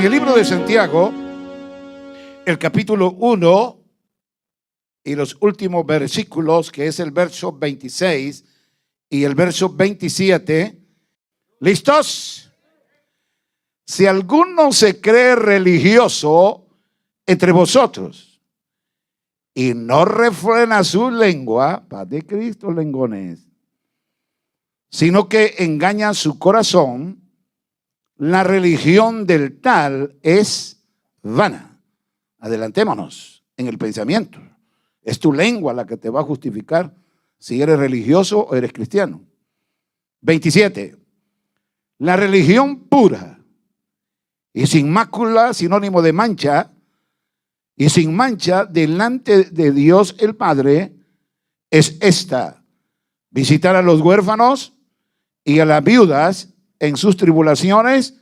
En el libro de Santiago, el capítulo 1 y los últimos versículos, que es el verso 26 y el verso 27. ¿Listos? Si alguno se cree religioso entre vosotros y no refrena su lengua, paz de Cristo, lengones, sino que engaña su corazón, la religión del tal es vana. Adelantémonos en el pensamiento. Es tu lengua la que te va a justificar si eres religioso o eres cristiano. 27. La religión pura y sin mácula, sinónimo de mancha, y sin mancha delante de Dios el Padre, es esta: visitar a los huérfanos y a las viudas en sus tribulaciones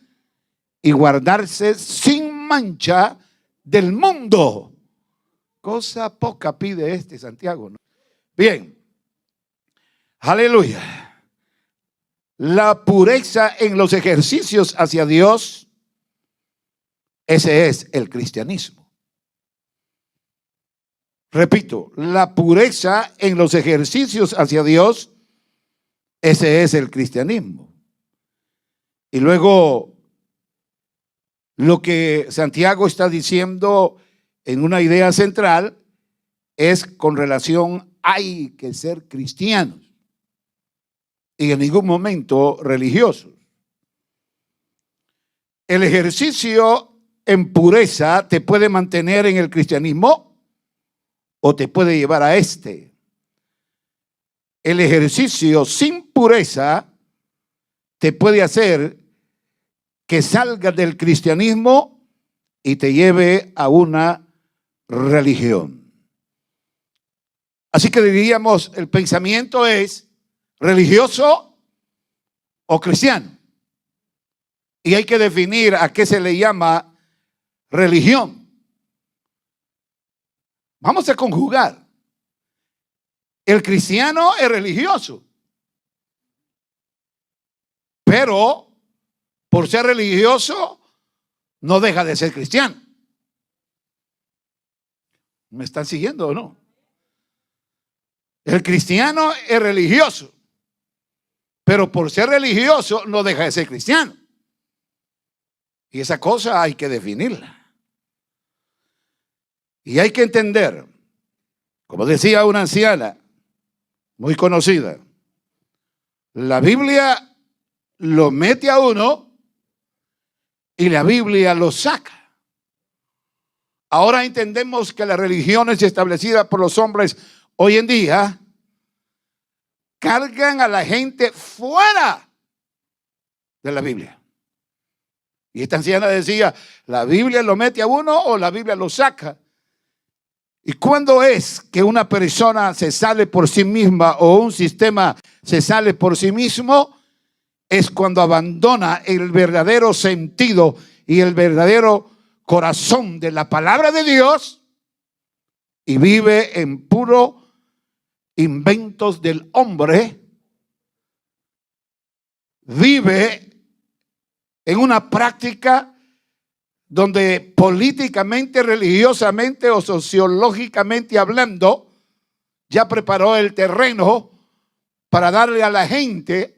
y guardarse sin mancha del mundo. Cosa poca pide Santiago, ¿no? Bien, aleluya. La pureza en los ejercicios hacia Dios, ese es el cristianismo. Repito, la pureza en los ejercicios hacia Dios, ese es el cristianismo. Y luego, lo que Santiago está diciendo en una idea central es con relación: hay que ser cristianos y en ningún momento religiosos. El ejercicio en pureza te puede mantener en el cristianismo o te puede llevar a este. El ejercicio sin pureza te puede hacer que salgas del cristianismo y te lleve a una religión. Así que diríamos, el pensamiento es religioso o cristiano. Y hay que definir a qué se le llama religión. Vamos a conjugar. El cristiano es religioso, pero por ser religioso no deja de ser cristiano. ¿Me están siguiendo o no? El cristiano es religioso, pero por ser religioso no deja de ser cristiano. Y esa cosa hay que definirla. Y hay que entender, como decía una anciana muy conocida, la Biblia lo mete a uno y la Biblia lo saca. Ahora entendemos que las religiones establecidas por los hombres hoy en día cargan a la gente fuera de la Biblia. Y esta anciana decía, ¿la Biblia lo mete a uno o la Biblia lo saca? ¿Y cuándo es que una persona se sale por sí misma o un sistema se sale por sí mismo? Es cuando abandona el verdadero sentido y el verdadero corazón de la palabra de Dios y vive en puro inventos del hombre. Vive en una práctica donde políticamente, religiosamente o sociológicamente hablando, ya preparó el terreno para darle a la gente,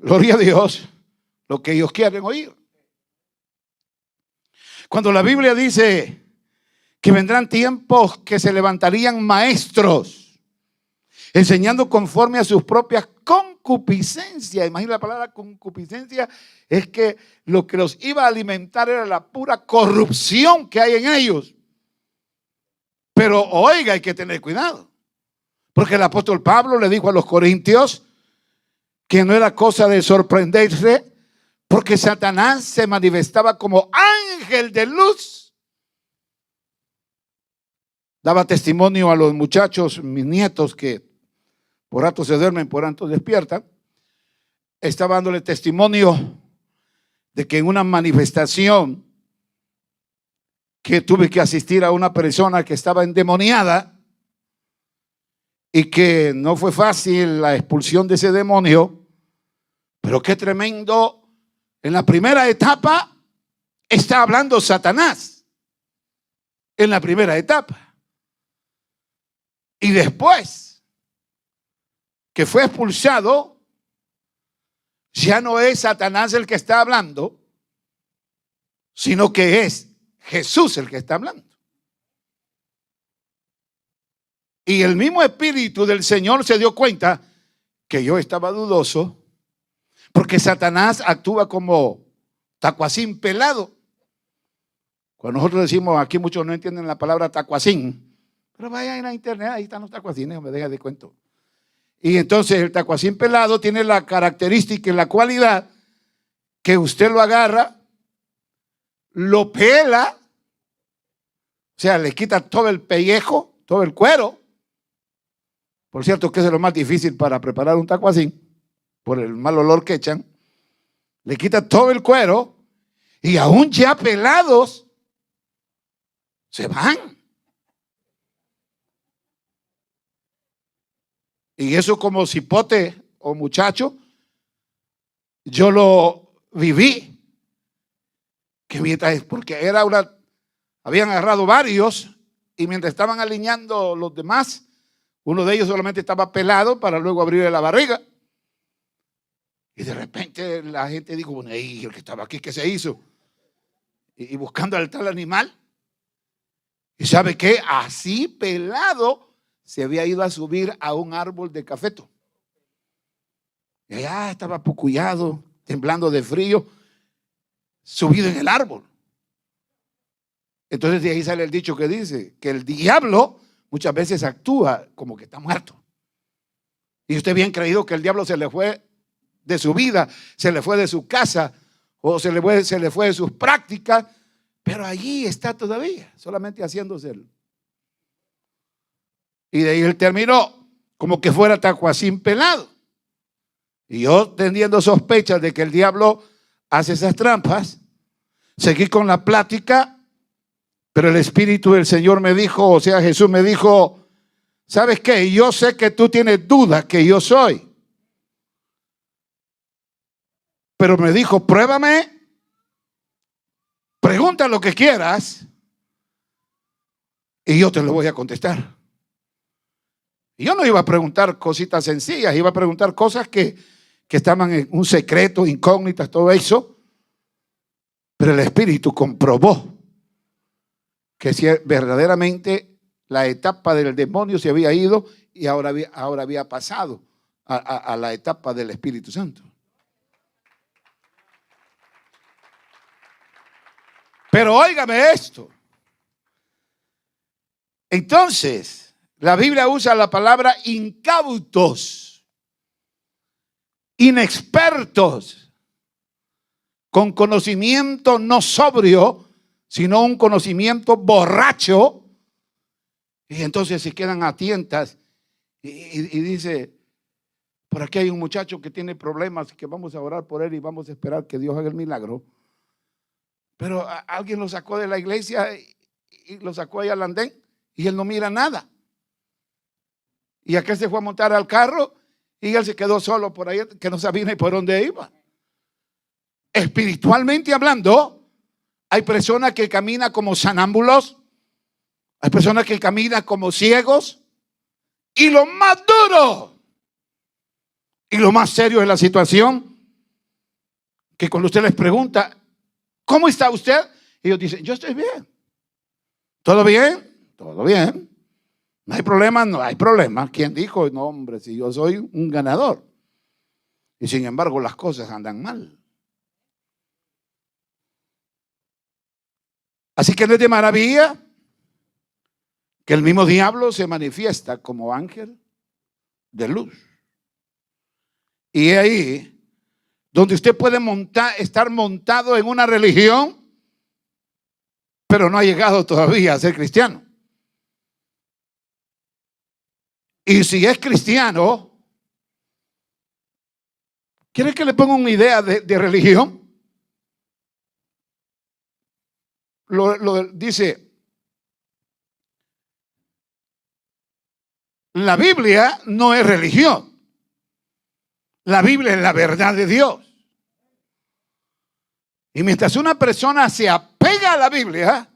gloria a Dios, lo que ellos quieren oír. Cuando la Biblia dice que vendrán tiempos que se levantarían maestros, enseñando conforme a sus propias concupiscencias. Imagina la palabra concupiscencia, es que lo que los iba a alimentar era la pura corrupción que hay en ellos. Pero oiga, hay que tener cuidado, porque el apóstol Pablo le dijo a los corintios que no era cosa de sorprenderse, porque Satanás se manifestaba como ángel de luz. Daba testimonio a los muchachos, mis nietos, que por rato se duermen, por rato despiertan. Estaba dándole testimonio de que en una manifestación que tuve que asistir a una persona que estaba endemoniada y que no fue fácil la expulsión de ese demonio, pero qué tremendo. En la primera etapa está hablando Satanás en la primera etapa. Y después que fue expulsado, ya no es Satanás el que está hablando, sino que es Jesús el que está hablando. Y el mismo Espíritu del Señor se dio cuenta que yo estaba dudoso, porque Satanás actúa como tacuacín pelado. Cuando nosotros decimos, aquí muchos no entienden la palabra tacuacín, pero vayan en la internet, ahí están los tacuacines, me deja de cuento. Y entonces el tacuacín pelado tiene la característica y la cualidad que usted lo agarra, lo pela, o sea, le quita todo el pellejo, todo el cuero. Por cierto, que es lo más difícil para preparar un tacuacín, por el mal olor que echan. Le quita todo el cuero y aún ya pelados se van. Y eso como cipote o muchacho, yo lo viví. Que mientras, porque era habían agarrado varios y mientras estaban alineando los demás, uno de ellos solamente estaba pelado para luego abrirle la barriga. Y de repente la gente dijo, bueno, el que estaba aquí, ¿qué se hizo? Y buscando al tal animal. ¿Y sabe qué? Así pelado se había ido a subir a un árbol de cafeto. Y allá estaba apucullado, temblando de frío, subido en el árbol. Entonces de ahí sale el dicho que dice que el diablo muchas veces actúa como que está muerto. Y usted bien creído que el diablo se le fue de su vida, se le fue de su casa, o se le fue de sus prácticas, pero allí está todavía, solamente haciéndose él. Y de ahí él terminó como que fuera tacuacín pelado. Y yo teniendo sospechas de que el diablo hace esas trampas, seguí con la plática. Pero el Espíritu del Señor me dijo, o sea, Jesús me dijo, ¿sabes qué? Yo sé que tú tienes dudas que yo soy. Pero me dijo, pruébame, pregunta lo que quieras y yo te lo voy a contestar. Y yo no iba a preguntar cositas sencillas, iba a preguntar cosas que estaban en un secreto, incógnitas, todo eso. Pero el Espíritu comprobó que si verdaderamente la etapa del demonio se había ido y ahora había pasado a la etapa del Espíritu Santo. Pero óigame esto. Entonces, la Biblia usa la palabra incautos, inexpertos, con conocimiento no sobrio, sino un conocimiento borracho. Y entonces se quedan a tientas y dice, por aquí hay un muchacho que tiene problemas, que vamos a orar por él y vamos a esperar que Dios haga el milagro. Pero alguien lo sacó de la iglesia y lo sacó ahí al andén y él no mira nada. Y aquel se fue a montar al carro y él se quedó solo por ahí, que no sabía ni por dónde iba. Espiritualmente hablando, hay personas que caminan como sonámbulos, hay personas que caminan como ciegos, y lo más duro y lo más serio de la situación, que cuando usted les pregunta, ¿cómo está usted? Ellos dicen, yo estoy bien. ¿Todo bien? Todo bien. ¿No hay problema? No hay problema. ¿Quién dijo? No, hombre, si yo soy un ganador. Y sin embargo las cosas andan mal. Así que no es de maravilla que el mismo diablo se manifiesta como ángel de luz. Y ahí donde usted puede estar montado en una religión, pero no ha llegado todavía a ser cristiano. Y si es cristiano, ¿quiere que le ponga una idea de religión? Lo dice, la Biblia no es religión. La Biblia es la verdad de Dios. Y mientras una persona se apega a la Biblia,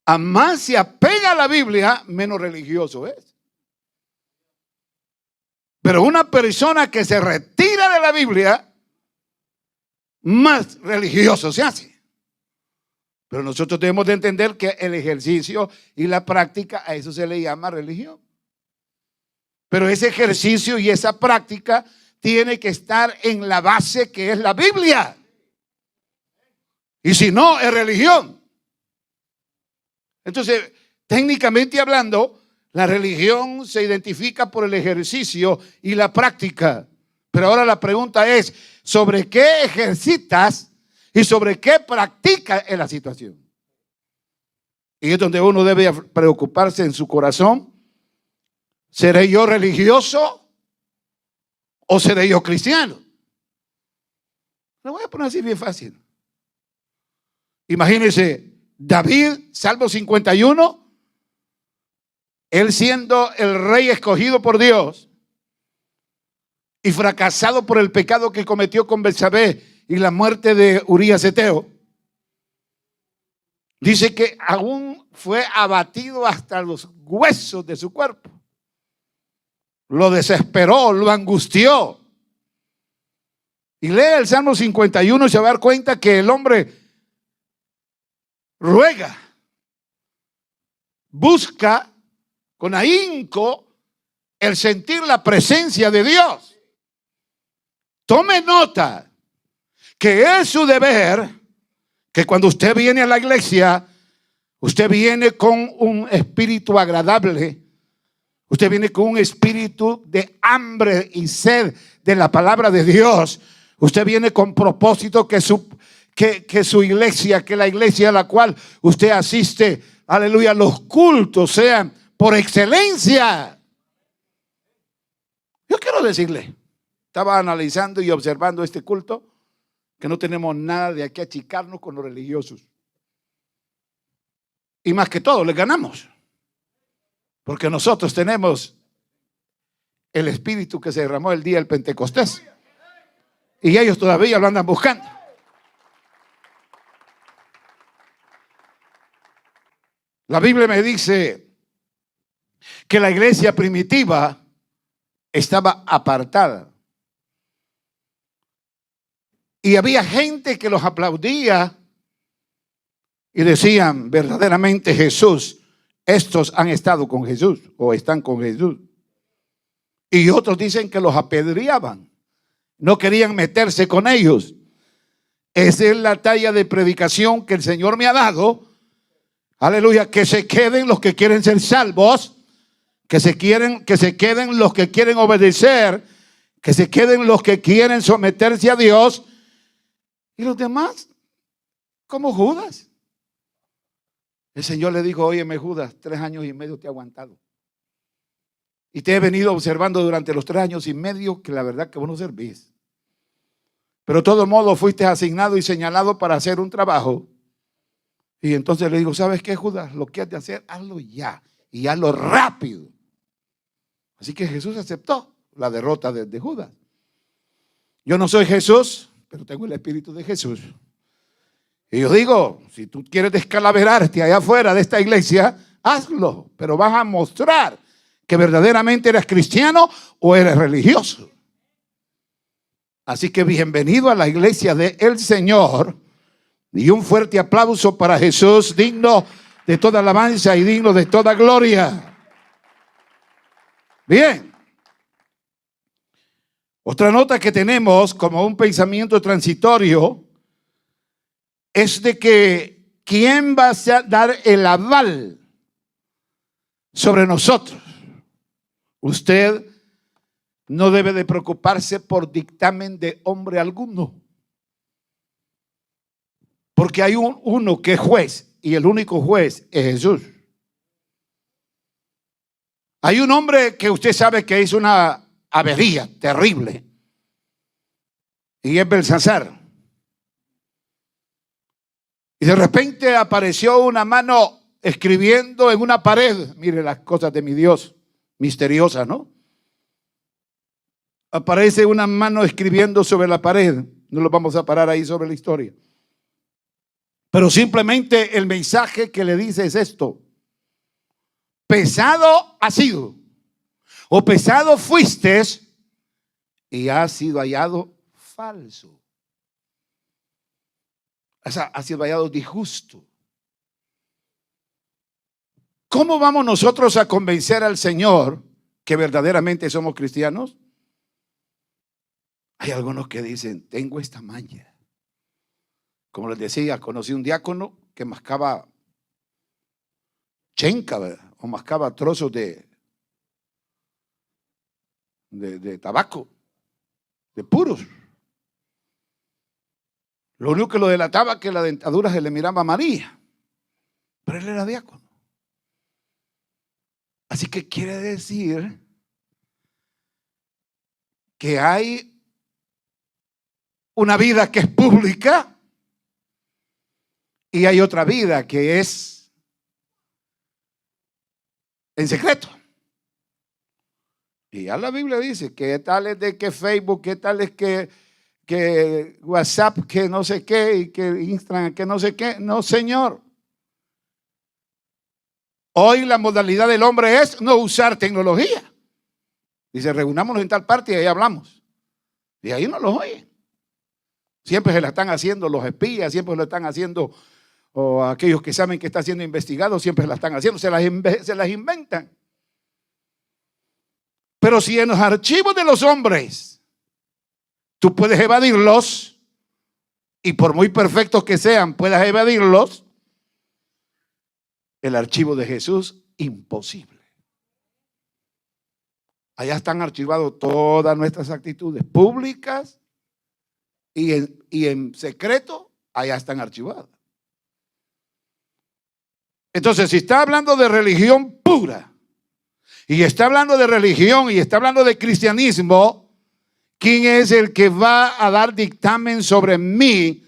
a más se apega a la Biblia, menos religioso es. Pero una persona que se retira de la Biblia, más religioso se hace. Pero nosotros debemos de entender que el ejercicio y la práctica, a eso se le llama religión. Pero ese ejercicio y esa práctica tiene que estar en la base que es la Biblia. Y si no, es religión. Entonces, técnicamente hablando, la religión se identifica por el ejercicio y la práctica. Pero ahora la pregunta es, ¿sobre qué ejercitas y sobre qué practicas en la situación? Y es donde uno debe preocuparse en su corazón. ¿Seré yo religioso o seré yo cristiano? Lo voy a poner así bien fácil. Imagínense, David, Salmo 51, él siendo el rey escogido por Dios y fracasado por el pecado que cometió con Betsabé y la muerte de Urías Eteo, dice que aún fue abatido hasta los huesos de su cuerpo. Lo desesperó, lo angustió. Y lee el Salmo 51 y se va a dar cuenta que el hombre ruega, busca con ahínco el sentir la presencia de Dios. Tome nota que es su deber que cuando usted viene a la iglesia, usted viene con un espíritu agradable. Usted viene con un espíritu de hambre y sed de la palabra de Dios. Usted viene con propósito que su iglesia, que la iglesia a la cual usted asiste, aleluya, los cultos sean por excelencia. Yo quiero decirle, estaba analizando y observando este culto, que no tenemos nada de aquí a achicarnos con los religiosos. Y más que todo, les ganamos. Porque nosotros tenemos el espíritu que se derramó el día del Pentecostés. Y ellos todavía lo andan buscando. La Biblia me dice que la iglesia primitiva estaba apartada. Y había gente que los aplaudía y decían, verdaderamente Jesús, estos han estado con Jesús o están con Jesús. Y otros dicen que los apedreaban, no querían meterse con ellos. Esa es la talla de predicación que el Señor me ha dado. Aleluya, que se queden los que quieren ser salvos, que se queden los que quieren obedecer, que se queden los que quieren someterse a Dios. Y los demás, como Judas. El Señor le dijo, óyeme Judas, 3 años y medio te he aguantado. Y te he venido observando durante los 3 años y medio que la verdad que vos no servís. Pero de todo modo fuiste asignado y señalado para hacer un trabajo. Y entonces le digo, ¿sabes qué, Judas? Lo que has de hacer, hazlo ya. Y hazlo rápido. Así que Jesús aceptó la derrota de Judas. Yo no soy Jesús, pero tengo el espíritu de Jesús. Y yo digo, si tú quieres descalaverarte allá afuera de esta iglesia, hazlo. Pero vas a mostrar que verdaderamente eres cristiano o eres religioso. Así que bienvenido a la iglesia del Señor. Y un fuerte aplauso para Jesús, digno de toda alabanza y digno de toda gloria. Bien. Otra nota que tenemos como un pensamiento transitorio es de que ¿quién va a dar el aval sobre nosotros? Usted no debe de preocuparse por dictamen de hombre alguno. Porque hay uno que es juez y el único juez es Jesús. Hay un hombre que usted sabe que hizo una avería terrible y es Belsasar. Y de repente apareció una mano escribiendo en una pared. Mire las cosas de mi Dios, misteriosas, ¿no? Aparece una mano escribiendo sobre la pared. No lo vamos a parar ahí sobre la historia. Pero simplemente el mensaje que le dice es esto: pesado has sido, o pesado fuiste, y has sido hallado falso. O sea, ha sido hallado disjusto. ¿Cómo vamos nosotros a convencer al Señor que verdaderamente somos cristianos? Hay algunos que dicen: tengo esta maña. Como les decía, conocí un diácono que mascaba chenca, ¿verdad? O mascaba trozos de tabaco, de puros. Lo único que lo delataba que la dentadura se le miraba amarilla, pero él era diácono. Así que quiere decir que hay una vida que es pública y hay otra vida que es en secreto. Y ya la Biblia dice que tal es de que Facebook, que tal es que WhatsApp, que no sé qué, y que Instagram, que no sé qué. No, señor. Hoy la modalidad del hombre es no usar tecnología. Dice: reunámonos en tal parte y ahí hablamos. Y ahí no los oyen. Siempre se la están haciendo los espías, siempre lo están haciendo, o aquellos que saben que está siendo investigado, siempre la están haciendo, se las inventan. Pero si en los archivos de los hombres tú puedes evadirlos, y por muy perfectos que sean puedas evadirlos, el archivo de Jesús, imposible. Allá están archivadas todas nuestras actitudes públicas y en secreto, allá están archivadas. Entonces, si está hablando de religión pura, y está hablando de religión, y está hablando de cristianismo, ¿quién es el que va a dar dictamen sobre mí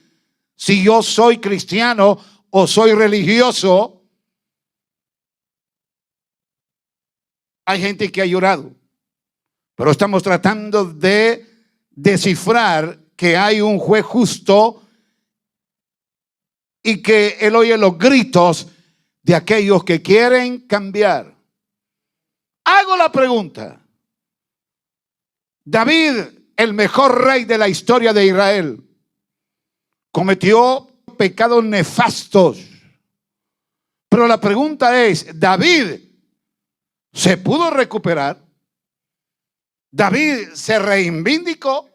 si yo soy cristiano o soy religioso? Hay gente que ha llorado, pero estamos tratando de descifrar que hay un juez justo y que él oye los gritos de aquellos que quieren cambiar. Hago la pregunta: David, el mejor rey de la historia de Israel, cometió pecados nefastos, pero la pregunta es: ¿David se pudo recuperar? ¿David se reivindicó?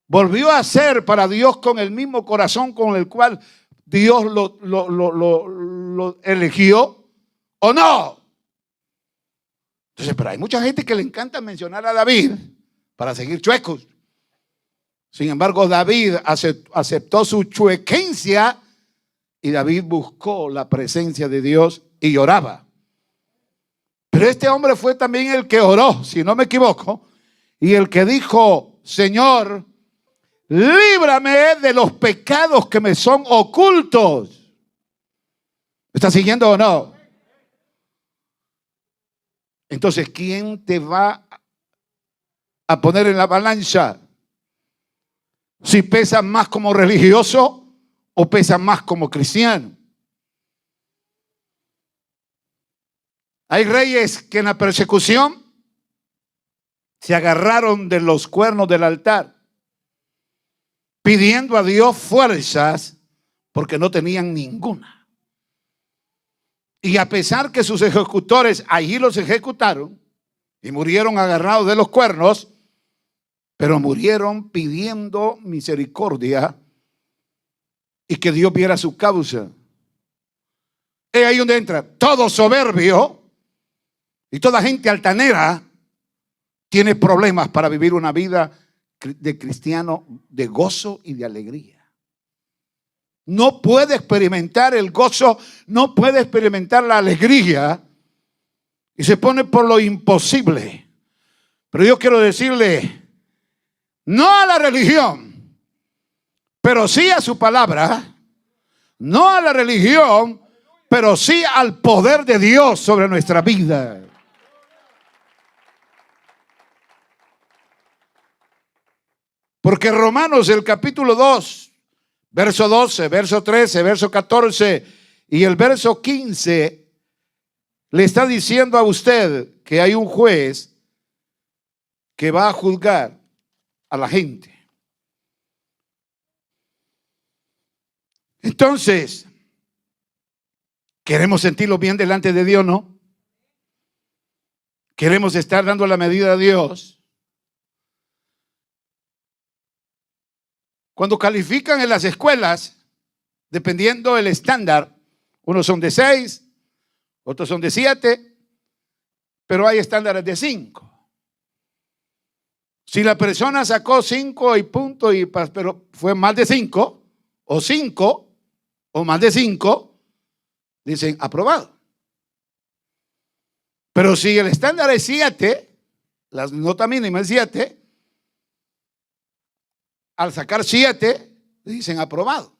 ¿Volvió a ser para Dios con el mismo corazón con el cual Dios lo eligió o no? Entonces, pero hay mucha gente que le encanta mencionar a David para seguir chuecos. Sin embargo, David aceptó su chuequencia y David buscó la presencia de Dios y oraba. Pero este hombre fue también el que oró, si no me equivoco, y el que dijo: Señor, líbrame de los pecados que me son ocultos. ¿Me está siguiendo o no? Entonces, ¿quién te va a poner en la balanza? Si pesas más como religioso o pesas más como cristiano. Hay reyes que en la persecución se agarraron de los cuernos del altar, pidiendo a Dios fuerzas porque no tenían ninguna. Y a pesar que sus ejecutores allí los ejecutaron y murieron agarrados de los cuernos, pero murieron pidiendo misericordia y que Dios viera su causa. Es ahí donde entra todo soberbio y toda gente altanera tiene problemas para vivir una vida de cristiano de gozo y de alegría. No puede experimentar el gozo, no puede experimentar la alegría y se pone por lo imposible. Pero yo quiero decirle, no a la religión, pero sí a su palabra. No a la religión, pero sí al poder de Dios sobre nuestra vida. Porque Romanos, el capítulo 2, Verso 12, verso 13, verso 14 y el verso 15 le está diciendo a usted que hay un juez que va a juzgar a la gente. Entonces, queremos sentirlo bien delante de Dios, ¿no? Queremos estar dando la medida a Dios. Cuando califican en las escuelas, dependiendo del estándar, unos son de 6, otros son de 7, pero hay estándares de 5. Si la persona sacó 5 y punto, pero fue más de 5, o 5, o más de 5, dicen aprobado. Pero si el estándar es 7, la nota mínima es 7, al sacar 7, dicen aprobado.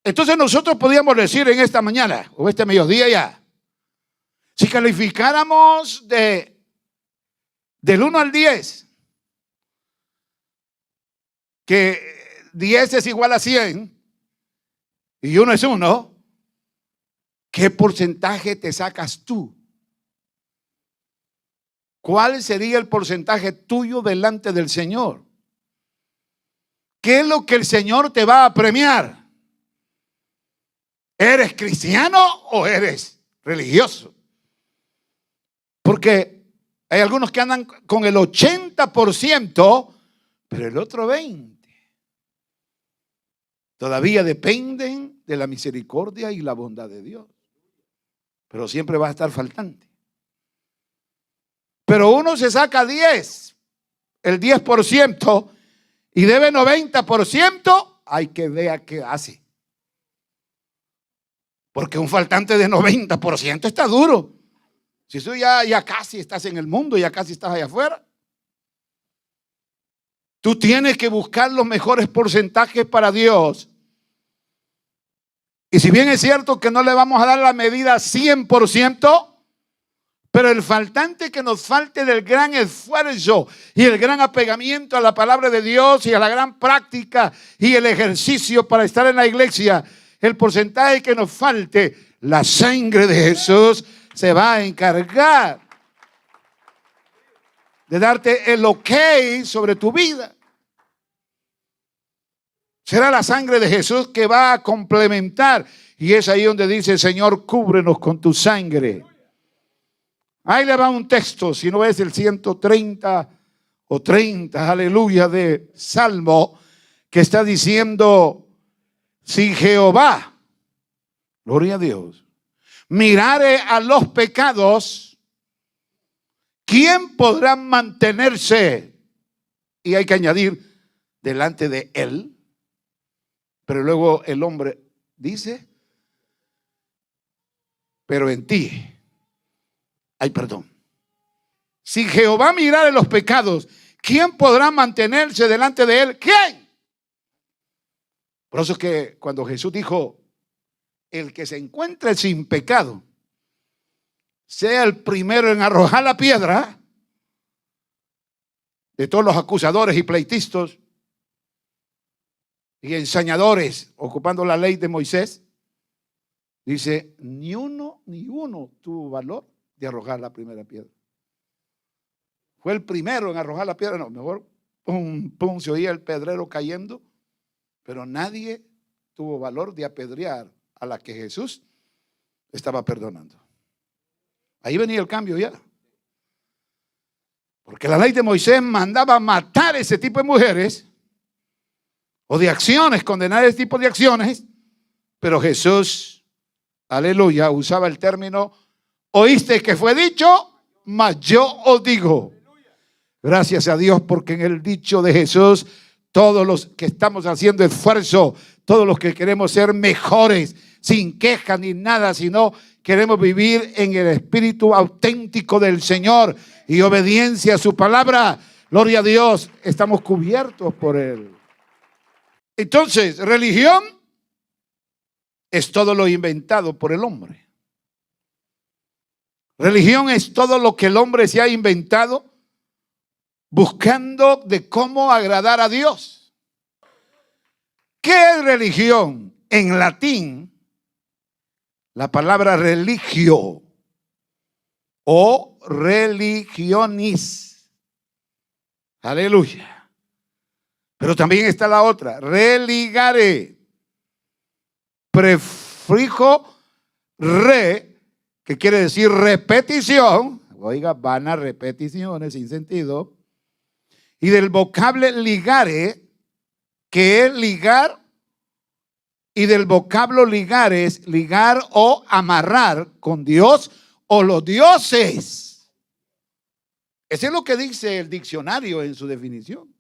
Entonces nosotros podríamos decir en esta mañana, o este mediodía ya, si calificáramos del 1 al 10, que 10 es igual a 100 y 1 es 1, ¿qué porcentaje te sacas tú? ¿Cuál sería el porcentaje tuyo delante del Señor? ¿Qué es lo que el Señor te va a premiar? ¿Eres cristiano o eres religioso? Porque hay algunos que andan con el 80%, pero el otro 20% todavía dependen de la misericordia y la bondad de Dios. Pero siempre va a estar faltante. Pero uno se saca 10, el 10%, y debe 90%, hay que ver qué hace. Porque un faltante de 90% está duro. Si tú ya casi estás en el mundo, ya casi estás allá afuera. Tú tienes que buscar los mejores porcentajes para Dios. Y si bien es cierto que no le vamos a dar la medida 100%, pero el faltante que nos falte del gran esfuerzo y el gran apegamiento a la palabra de Dios y a la gran práctica y el ejercicio para estar en la iglesia, el porcentaje que nos falte, la sangre de Jesús se va a encargar de darte el ok sobre tu vida. Será la sangre de Jesús que va a complementar. Y es ahí donde dice: Señor, cúbrenos con tu sangre. Ahí le va un texto, si no es el 130 o 30, aleluya, de Salmo, que está diciendo: si Jehová, gloria a Dios, mirare a los pecados, ¿quién podrá mantenerse? Y hay que añadir, delante de él. Pero luego el hombre dice: pero en ti hay perdón. Si Jehová mirare los pecados, ¿quién podrá mantenerse delante de él? ¿Quién? Por eso es que cuando Jesús dijo: el que se encuentre sin pecado, sea el primero en arrojar la piedra, de todos los acusadores y pleitistas y ensañadores ocupando la ley de Moisés, dice: ni uno tuvo valor de arrojar la primera piedra. Fue el primero en arrojar la piedra. No, mejor pum, pum, se oía el pedrero cayendo, pero nadie tuvo valor de apedrear a la que Jesús estaba perdonando. Ahí venía el cambio ya. Porque la ley de Moisés mandaba matar ese tipo de mujeres o de acciones, condenar ese tipo de acciones, pero Jesús, aleluya, usaba el término: oíste que fue dicho, mas yo os digo. Gracias a Dios, porque en el dicho de Jesús, todos los que estamos haciendo esfuerzo, todos los que queremos ser mejores, sin queja ni nada, sino queremos vivir en el espíritu auténtico del Señor y obediencia a su palabra, gloria a Dios, estamos cubiertos por Él. Entonces, religión es todo lo inventado por el hombre. Religión es todo lo que el hombre se ha inventado buscando de cómo agradar a Dios. ¿Qué es religión? En latín, la palabra religio o religionis. Aleluya. Pero también está la otra, religare. Prefijo re, que quiere decir repetición. Oiga, van a repeticiones sin sentido. Y del vocablo ligare, que es ligar. Y del vocablo ligar es ligar o amarrar con Dios o los dioses. Eso es lo que dice el diccionario en su definición.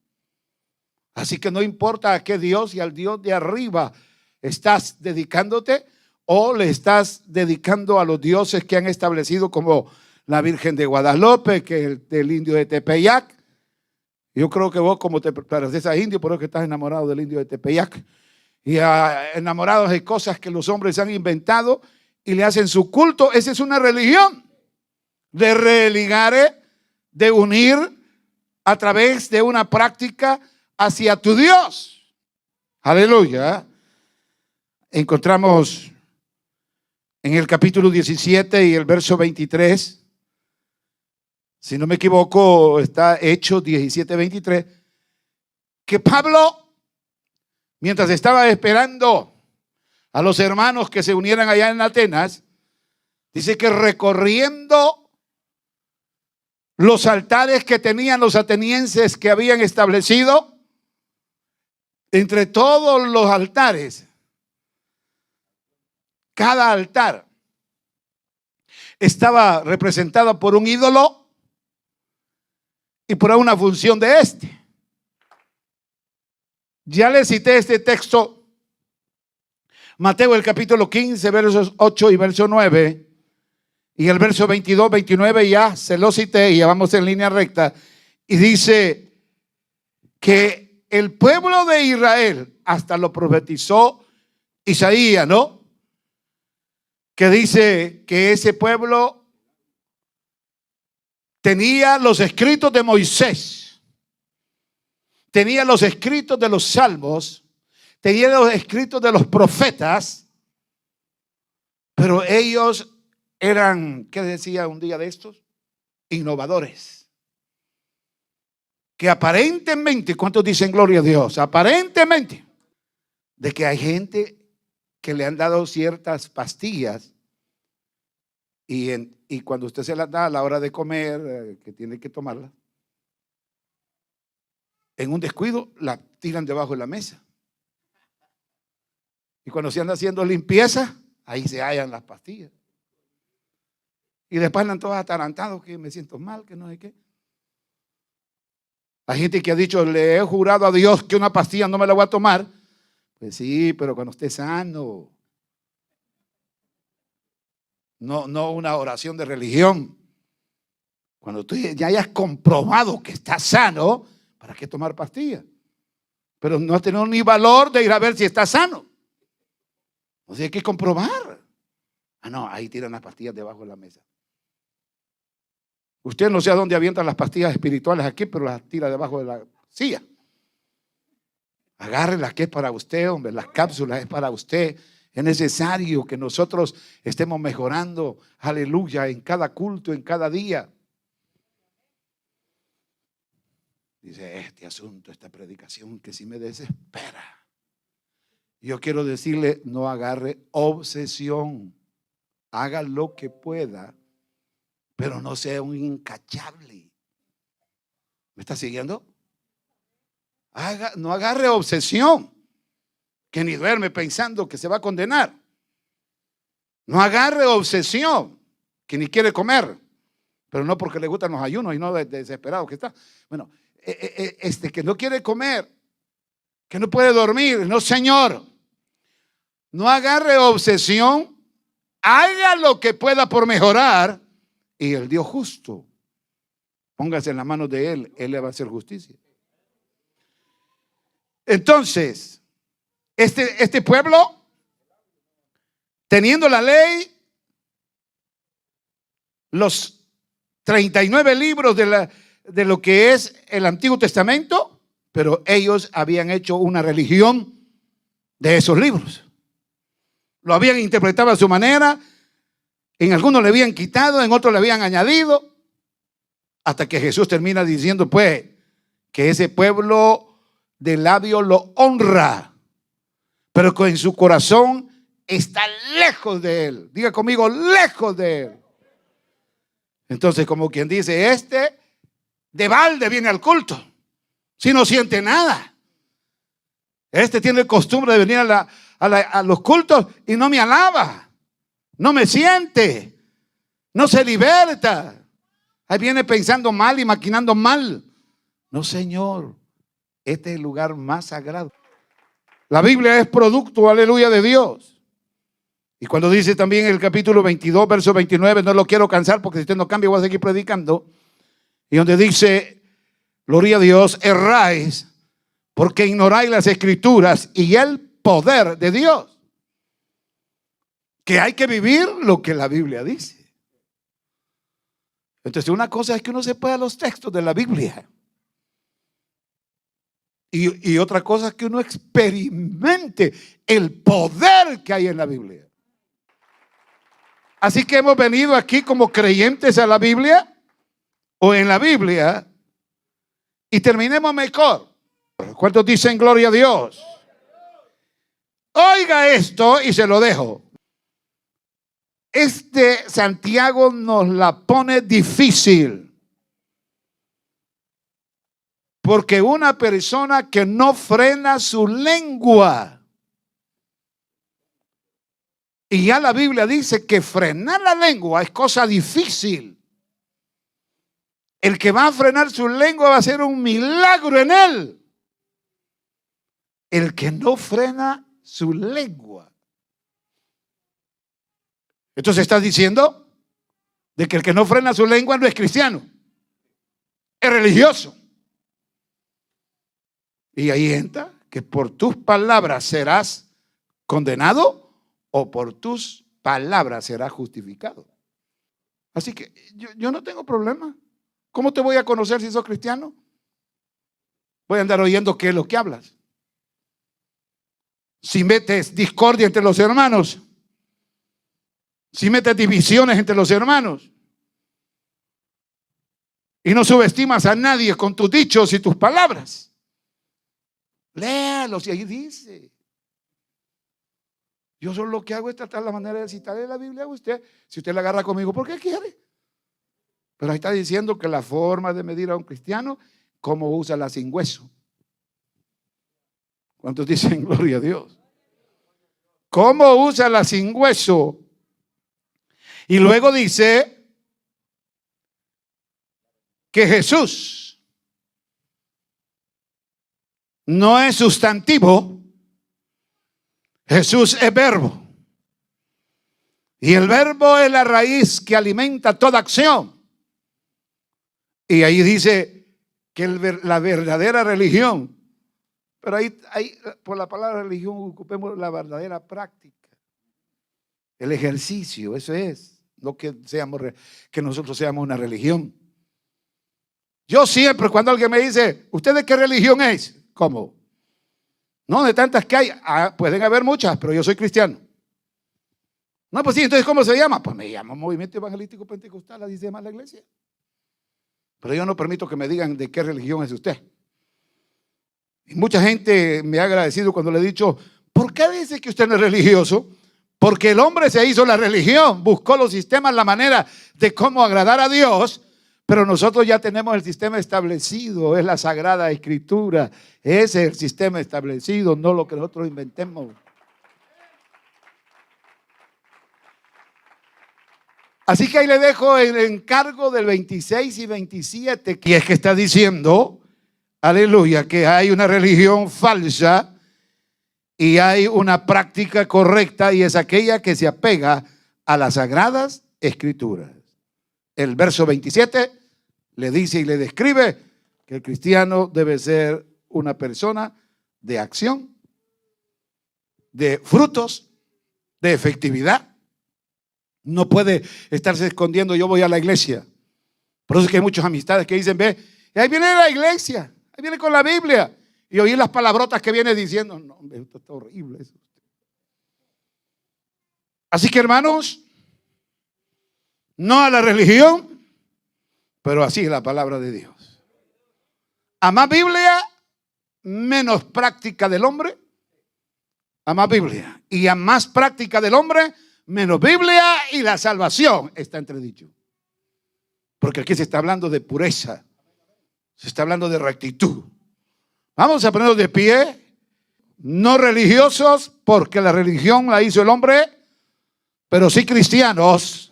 Así que no importa a qué Dios y al Dios de arriba estás dedicándote o le estás dedicando a los dioses que han establecido, como la Virgen de Guadalupe, que es del indio de Tepeyac. Yo creo que vos, como te pareces a indio, por eso que estás enamorado del indio de Tepeyac. Y enamorados de cosas que los hombres han inventado y le hacen su culto. Esa es una religión de religare, de unir a través de una práctica hacia tu Dios. Aleluya. Encontramos en el capítulo 17 y el verso 23, si no me equivoco, está Hechos 17, 23, que Pablo, mientras estaba esperando a los hermanos que se unieran allá en Atenas, dice que recorriendo los altares que tenían los atenienses que habían establecido, entre todos los altares, cada altar estaba representado por un ídolo y por una función de este. Ya le cité este texto, Mateo el capítulo 15, versos 8 y verso 9, y el verso 22, 29 ya se lo cité y ya vamos en línea recta, y dice que el pueblo de Israel, hasta lo profetizó Isaías, ¿no? Que dice que ese pueblo tenía los escritos de Moisés, tenía los escritos de los salmos, tenía los escritos de los profetas, pero ellos eran, ¿qué decía un día de estos? Innovadores. Que aparentemente, ¿cuántos dicen gloria a Dios? Aparentemente, de que hay gente que le han dado ciertas pastillas y cuando usted se las da a la hora de comer, que tiene que tomarlas, en un descuido la tiran debajo de la mesa. Y cuando se anda haciendo limpieza, ahí se hallan las pastillas. Y después andan todos atarantados, que me siento mal, que no sé qué. Hay gente que ha dicho, le he jurado a Dios que una pastilla no me la voy a tomar. Pues sí, pero cuando esté sano. No una oración de religión. Cuando tú ya hayas comprobado que estás sano, ¿para qué tomar pastillas? Pero no has tenido ni valor de ir a ver si estás sano. O sea, hay que comprobar. Ah, no, ahí tiran las pastillas debajo de la mesa. Usted no sé a dónde avientan las pastillas espirituales aquí, pero las tira debajo de la silla. Agarre las que es para usted, hombre, las cápsulas es para usted. Es necesario que nosotros estemos mejorando, aleluya, en cada culto, en cada día. Dice, este asunto, esta predicación que sí me desespera. Yo quiero decirle, no agarre obsesión. Haga lo que pueda, pero no sea un incachable. ¿Me está siguiendo? No agarre obsesión, que ni duerme pensando que se va a condenar. No agarre obsesión, que ni quiere comer, pero no porque le gustan los ayunos y no desesperado que está. Bueno, que no quiere comer, que no puede dormir. No, señor, no agarre obsesión, haga lo que pueda por mejorar y el Dios justo, póngase en las manos de Él le va a hacer justicia. Entonces, este pueblo, teniendo la ley, los 39 libros de lo que es el Antiguo Testamento, pero ellos habían hecho una religión de esos libros. Lo habían interpretado a su manera, en algunos le habían quitado, en otros le habían añadido, hasta que Jesús termina diciendo pues que ese pueblo de labios lo honra, pero que en su corazón está lejos de él. Diga conmigo, lejos de él. Entonces, como quien dice, este de balde viene al culto, si no siente nada. Este tiene costumbre de venir a los cultos y no me alaba, no me siente, no se liberta. Ahí viene pensando mal y maquinando mal. No, Señor, este es el lugar más sagrado. La Biblia es producto, aleluya, de Dios. Y cuando dice también en el capítulo 22, verso 29, no lo quiero cansar porque si usted no cambia voy a seguir predicando. Y donde dice, gloria a Dios, erráis porque ignoráis las escrituras y el poder de Dios. Que hay que vivir lo que la Biblia dice. Entonces una cosa es que uno se pueda los textos de la Biblia. Y otra cosa es que uno experimente el poder que hay en la Biblia. Así que hemos venido aquí como creyentes a la Biblia o en la Biblia y terminemos mejor. ¿Cuántos dicen gloria a Dios? Oiga esto y se lo dejo. Santiago nos la pone difícil. Porque una persona que no frena su lengua, y ya la Biblia dice que frenar la lengua es cosa difícil. El que va a frenar su lengua va a ser un milagro en él. El que no frena su lengua. Entonces está diciendo de que el que no frena su lengua no es cristiano, es religioso. Y ahí entra que por tus palabras serás condenado o por tus palabras serás justificado. Así que yo no tengo problema. ¿Cómo te voy a conocer si sos cristiano? Voy a andar oyendo qué es lo que hablas. Si metes discordia entre los hermanos, si metes divisiones entre los hermanos y no subestimas a nadie con tus dichos y tus palabras, léalos y ahí dice. Yo solo lo que hago es tratar la manera de citarle la Biblia a usted. Si usted la agarra conmigo, ¿por qué quiere? Pero ahí está diciendo que la forma de medir a un cristiano, cómo usa la sin hueso. ¿Cuántos dicen gloria a Dios? ¿Cómo usa la sin hueso? Y luego dice que Jesús no es sustantivo, Jesús es verbo. Y el verbo es la raíz que alimenta toda acción. Y ahí dice que la verdadera religión, pero ahí por la palabra religión ocupemos la verdadera práctica, el ejercicio, eso es, no que nosotros seamos una religión. Yo siempre cuando alguien me dice, ¿usted de qué religión es? ¿Cómo? No, de tantas que hay, pueden haber muchas, pero yo soy cristiano. No, pues sí, entonces ¿cómo se llama? Pues me llamo Movimiento Evangelístico Pentecostal, así se llama la iglesia. Pero yo no permito que me digan de qué religión es usted. Y mucha gente me ha agradecido cuando le he dicho, ¿por qué dice que usted no es religioso? Porque el hombre se hizo la religión, buscó los sistemas, la manera de cómo agradar a Dios, pero nosotros ya tenemos el sistema establecido, es la Sagrada Escritura, ese es el sistema establecido, no lo que nosotros inventemos. Así que ahí le dejo el encargo del 26 y 27, que es que está diciendo, aleluya, que hay una religión falsa y hay una práctica correcta y es aquella que se apega a las Sagradas Escrituras. El verso 27 le dice y le describe que el cristiano debe ser una persona de acción, de frutos, de efectividad. No puede estarse escondiendo, yo voy a la iglesia. Por eso es que hay muchas amistades que dicen, ve, y ahí viene la iglesia, ahí viene con la Biblia. y oír las palabrotas que viene diciendo. No, hombre, esto está horrible. Eso. Así que, hermanos, no a la religión, pero así es la palabra de Dios. A más Biblia, menos práctica del hombre. A más Biblia. Y a más práctica del hombre, menos Biblia, y la salvación está entredicho. Porque aquí se está hablando de pureza. Se está hablando de rectitud. Vamos a ponernos de pie. No religiosos, porque la religión la hizo el hombre, pero sí cristianos,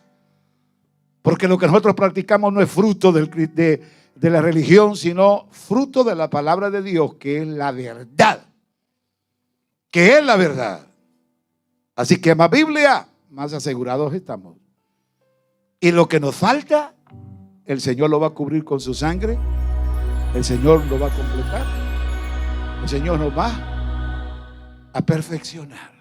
porque lo que nosotros practicamos no es fruto de la religión, sino fruto de la palabra de Dios, que es la verdad. Que es la verdad. Así que más Biblia, más asegurados estamos. Y lo que nos falta, el Señor lo va a cubrir con su sangre. El Señor lo va a completar. El Señor nos va a perfeccionar.